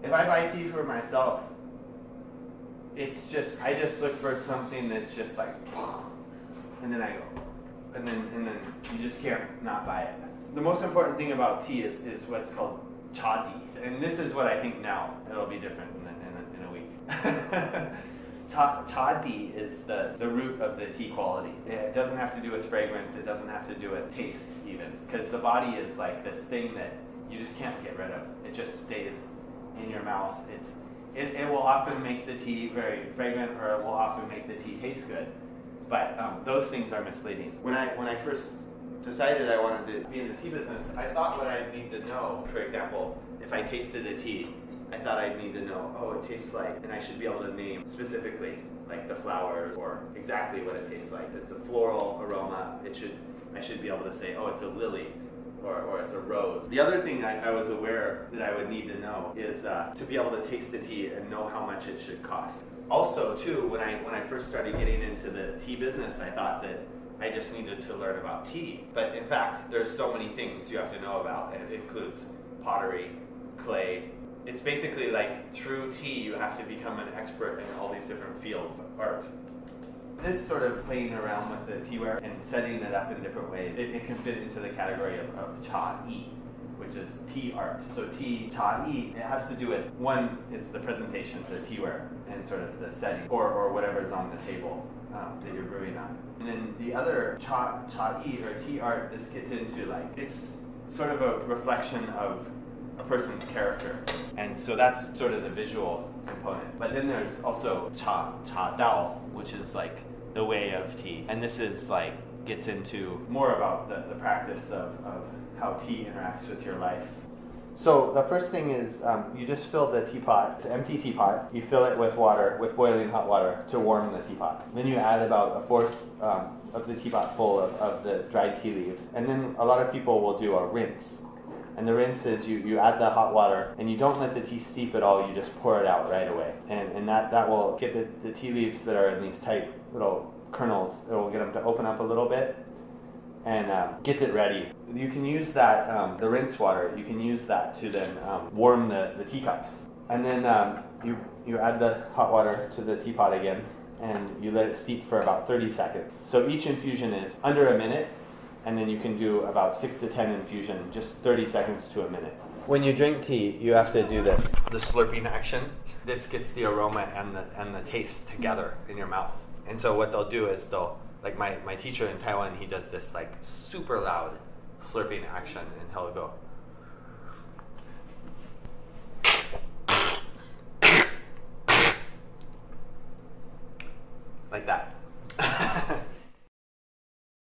if I buy tea for myself, I just look for something that's just like, and then I go, and then you just can't not buy it. The most important thing about tea is what's called cha tea, and this is what I think now. It'll be different in a week. Cha tea is the root of the tea quality. It doesn't have to do with fragrance. It doesn't have to do with taste even, because the body is like this thing that you just can't get rid of. It just stays in your mouth. It will often make the tea very fragrant, or it will often make the tea taste good, but those things are misleading. When I first decided I wanted to be in the tea business, I thought what I'd need to know, for example, if I tasted a tea, I thought I'd need to know, oh, it tastes like, and I should be able to name specifically like the flowers or exactly what it tastes like. If it's a floral aroma, I should be able to say, oh, it's a lily, or it's a rose. The other thing I was aware that I would need to know is to be able to taste the tea and know how much it should cost. Also, too, when I first started getting into the tea business, I thought that I just needed to learn about tea. But in fact, there's so many things you have to know about, and it includes pottery, clay. It's basically like through tea you have to become an expert in all these different fields of art. This sort of playing around with the teaware and setting it up in different ways, it can fit into the category of cha-yi, which is tea art. So tea, cha-yi, it has to do with, one is the presentation, the teaware, and sort of the setting, or whatever's on the table that you're brewing on. And then the other cha-yi, or tea art, this gets into like, it's sort of a reflection of a person's character. And so that's sort of the visual component. But then there's also cha dao, which is like the way of tea. And this is like, gets into more about the practice of how tea interacts with your life. So the first thing is you just fill the teapot. It's an empty teapot. You fill it with water, with boiling hot water to warm the teapot. Then you add about a fourth of the teapot full of the dried tea leaves. And then a lot of people will do a rinse. And the rinse is you add the hot water and you don't let the tea steep at all, you just pour it out right away. And that will get the tea leaves that are in these tight little kernels, it will get them to open up a little bit and gets it ready. You can use that, the rinse water, you can use that to then warm the teacups. And then you add the hot water to the teapot again and you let it steep for about 30 seconds. So each infusion is under a minute. And then you can do about 6 to 10 infusion, just 30 seconds to a minute. When you drink tea, you have to do this. The slurping action. This gets the aroma and the taste together in your mouth. And so what they'll do is like my teacher in Taiwan, he does this like super loud slurping action, and he'll go. Like that.